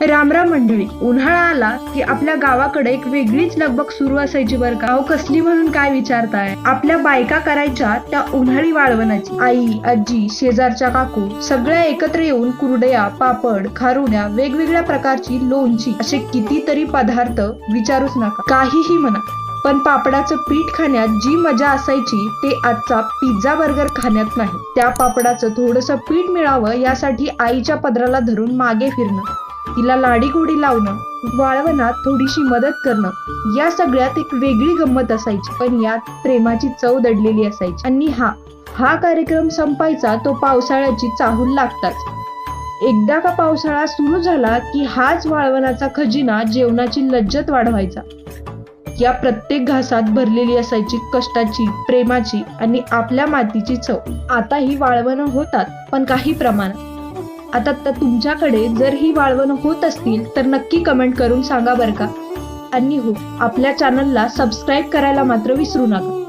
रामराम मंडळी, उन्हाळा आला की आपल्या गावाकडे एक वेगळीच लगबग सुरू असायची बरं का. अहो कसली म्हणून काय विचारताय. आपल्या बायका करायच्या त्या उन्हाळी वाळवणाची. आई, आजी, शेजारच्या काकू सगळ्या एकत्र येऊन कुरडया, पापड, खारुड्या, वेगवेगळ्या प्रकारची लोणची असे कितीतरी पदार्थ विचारूच नका. काहीही म्हणा, पण पापडाचं पीठ खाण्यात जी मजा असायची ते आजचा पिझ्झा बर्गर खाण्यात नाही. त्या पापडाचं थोडंसं पीठ मिळावं यासाठी आईच्या पदराला धरून मागे फिरणं, तिला लाडीगोडी लावणं, वाळवणात थोडीशी मदत करणं, या सगळ्यात एक वेगळी गंमत असायची. पण यात प्रेमाची चव दडलेली असायची. आणि हा कार्यक्रम संपायचा तो पावसाळ्याची चाहूल लागताच. एकदा का पावसाळा सुरू झाला की हाच वाळवणाचा खजिना जेवणाची लज्जत वाढवायचा. या प्रत्येक घासात भरलेली असायची कष्टाची, प्रेमाची आणि आपल्या मातीची चव. आता ही वाळवणं होतात, पण काही प्रमाणात. आता तुमच्याकडे जर ही वाळवणं होत असतील तर नक्की कमेंट करून सांगा बरं का. आणि हो, आपल्या चॅनलला सबस्क्राईब करायला मात्र विसरू नका.